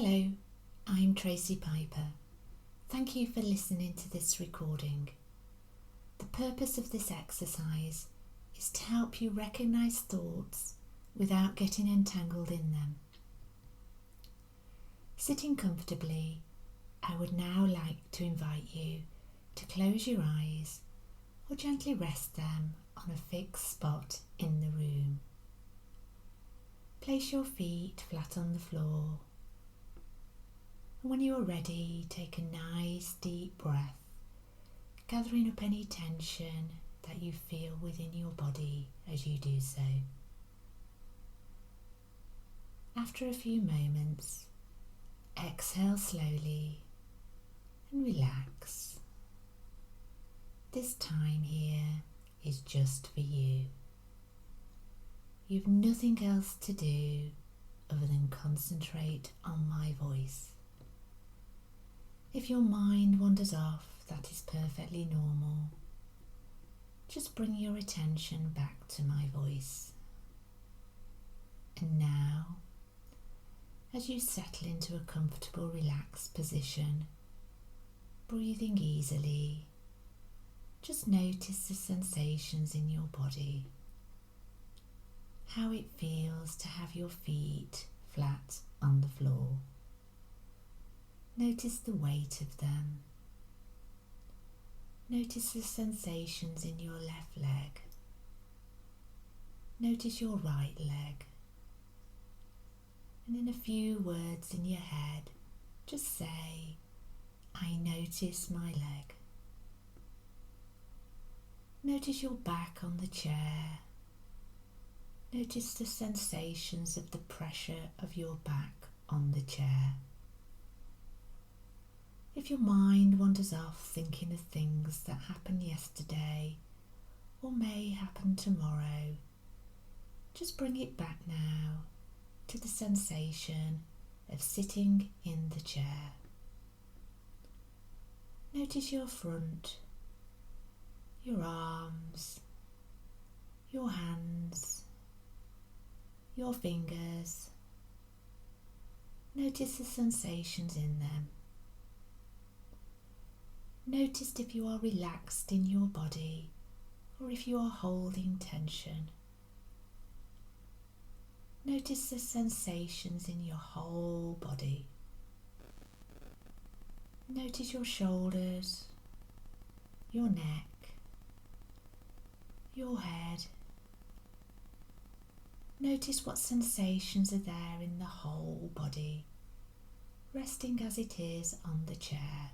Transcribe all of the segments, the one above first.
Hello, I'm Tracy Piper. Thank you for listening to this recording. The purpose of this exercise is to help you recognise thoughts without getting entangled in them. Sitting comfortably, I would now like to invite you to close your eyes or gently rest them on a fixed spot in the room. Place your feet flat on the floor. And when you are ready, take a nice deep breath, gathering up any tension that you feel within your body as you do so. After a few moments, exhale slowly and relax. This time here is just for you. You've nothing else to do other than concentrate on my voice. If your mind wanders off, that is perfectly normal. Just bring your attention back to my voice. And now, as you settle into a comfortable, relaxed position, breathing easily, just notice the sensations in your body. How it feels to have your feet flat on the floor. Notice the weight of them. Notice the sensations in your left leg. Notice your right leg. And in a few words in your head, just say, I notice my leg. Notice your back on the chair. Notice the sensations of the pressure of your back on the chair. If your mind wanders off thinking of things that happened yesterday or may happen tomorrow, just bring it back now to the sensation of sitting in the chair. Notice your front, your arms, your hands, your fingers. Notice the sensations in them. Notice if you are relaxed in your body or if you are holding tension. Notice the sensations in your whole body. Notice your shoulders, your neck, your head. Notice what sensations are there in the whole body, resting as it is on the chair.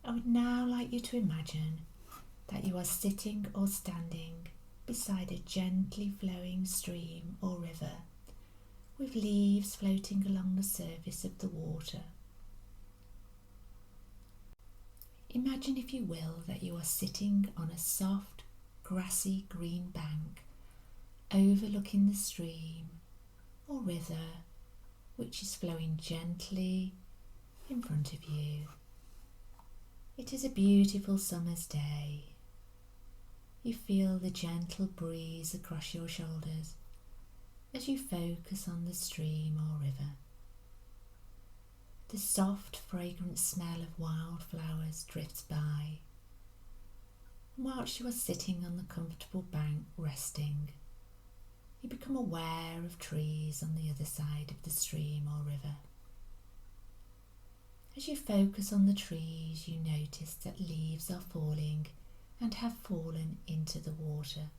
I would now like you to imagine that you are sitting or standing beside a gently flowing stream or river with leaves floating along the surface of the water. Imagine, if you will, that you are sitting on a soft, grassy green bank overlooking the stream or river which is flowing gently in front of you. It is a beautiful summer's day. You feel the gentle breeze across your shoulders as you focus on the stream or river. The soft, fragrant smell of wildflowers drifts by. And whilst you are sitting on the comfortable bank resting, you become aware of trees on the other side of the stream or river. As you focus on the trees, you notice that leaves are falling and have fallen into the water.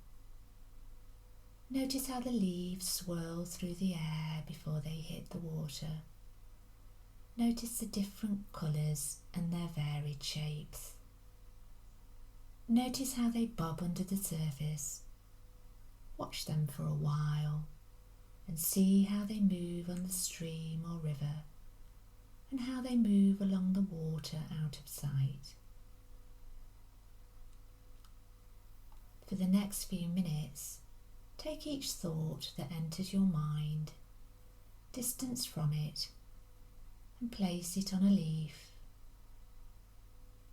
Notice how the leaves swirl through the air before they hit the water. Notice the different colours and their varied shapes. Notice how they bob under the surface. Watch them for a while and see how they move on the stream or river, and how they move along the water out of sight. For the next few minutes, take each thought that enters your mind, distance from it, and place it on a leaf,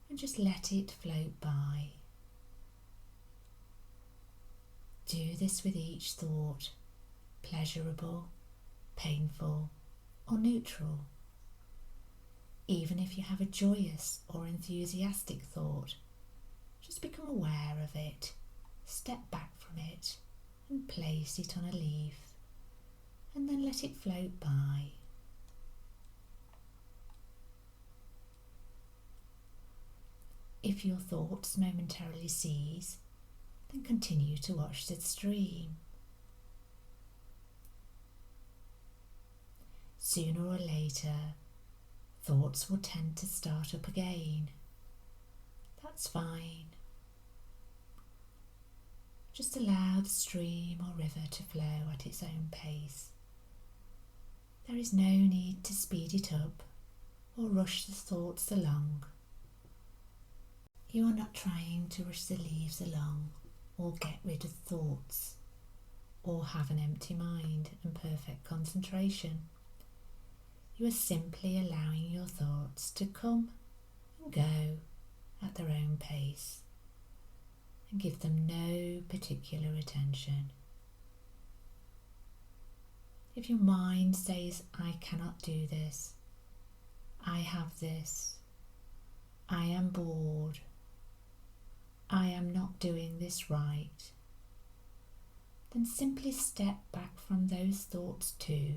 and just let it float by. Do this with each thought, pleasurable, painful, or neutral. Even if you have a joyous or enthusiastic thought, just become aware of it, step back from it, and place it on a leaf, and then let it float by. If your thoughts momentarily cease, then continue to watch the stream. Sooner or later, thoughts will tend to start up again. That's fine. Just allow the stream or river to flow at its own pace. There is no need to speed it up or rush the thoughts along. You are not trying to rush the leaves along or get rid of thoughts or have an empty mind and perfect concentration. You are simply allowing your thoughts to come and go at their own pace and give them no particular attention. If your mind says, I cannot do this, I have this, I am bored, I am not doing this right, then simply step back from those thoughts too.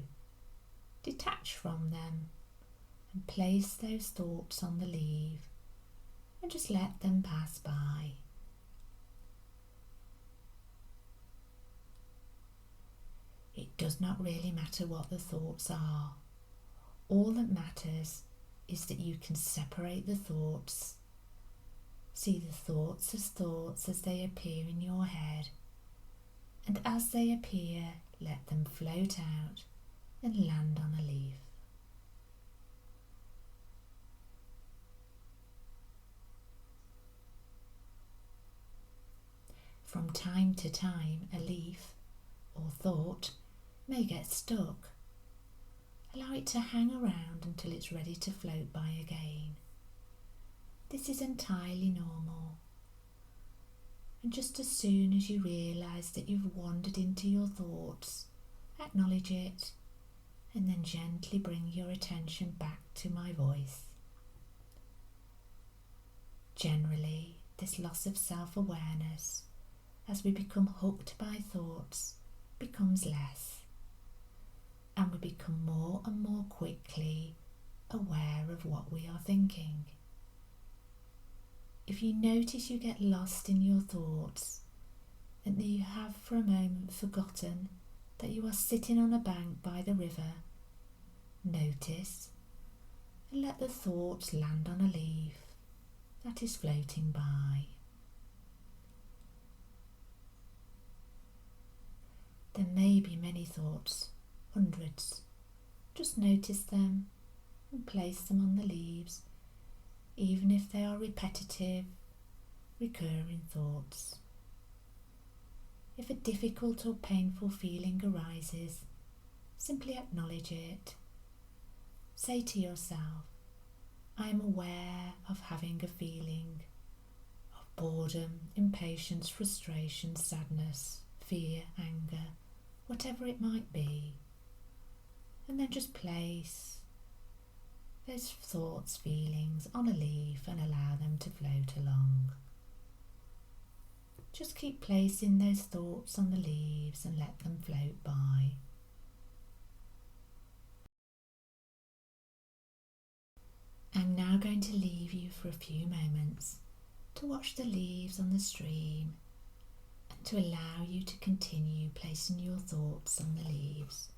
Detach from them and place those thoughts on the leaf and just let them pass by. It does not really matter what the thoughts are. All that matters is that you can separate the thoughts, see the thoughts as they appear in your head, and as they appear, let them float out and land on a leaf. From time to time, a leaf or thought may get stuck. Allow it to hang around until it's ready to float by again. This is entirely normal. And just as soon as you realise that you've wandered into your thoughts, acknowledge it and then gently bring your attention back to my voice. Generally, this loss of self-awareness, as we become hooked by thoughts, becomes less, and we become more and more quickly aware of what we are thinking. If you notice you get lost in your thoughts, and that you have for a moment forgotten that you are sitting on a bank by the river, notice and let the thoughts land on a leaf that is floating by. There may be many thoughts, hundreds. Just notice them and place them on the leaves, even if they are repetitive, recurring thoughts. If a difficult or painful feeling arises, simply acknowledge it. Say to yourself, I am aware of having a feeling of boredom, impatience, frustration, sadness, fear, anger, whatever it might be. And then just place those thoughts, feelings on a leaf and allow them to float along. Just keep placing those thoughts on the leaves and let them float by. I'm now going to leave you for a few moments to watch the leaves on the stream and to allow you to continue placing your thoughts on the leaves.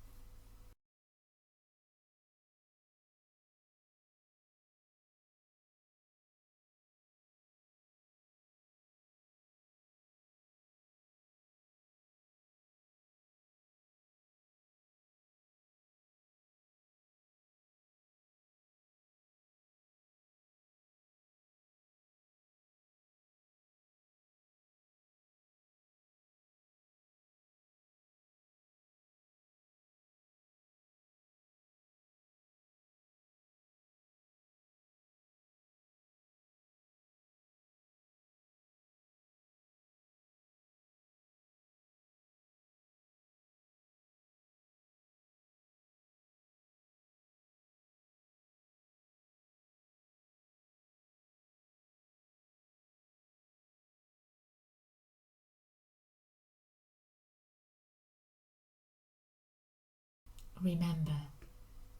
Remember,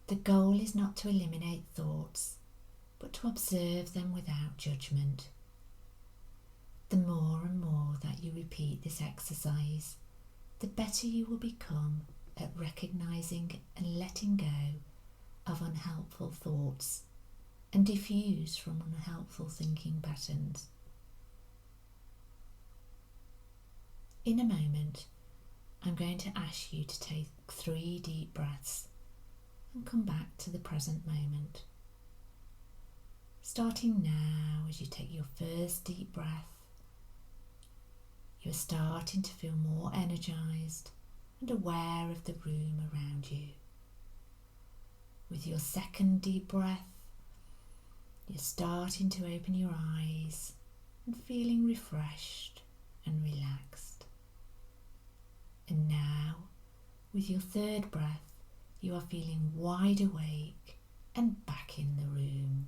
the goal is not to eliminate thoughts, but to observe them without judgment. The more and more that you repeat this exercise, the better you will become at recognizing and letting go of unhelpful thoughts and diffuse from unhelpful thinking patterns. In a moment, I'm going to ask you to take 3 deep breaths and come back to the present moment. Starting now, as you take your first deep breath, you are starting to feel more energized and aware of the room around you. With your second deep breath, you're starting to open your eyes and feeling refreshed and relaxed. And now, with your third breath, you are feeling wide awake and back in the room.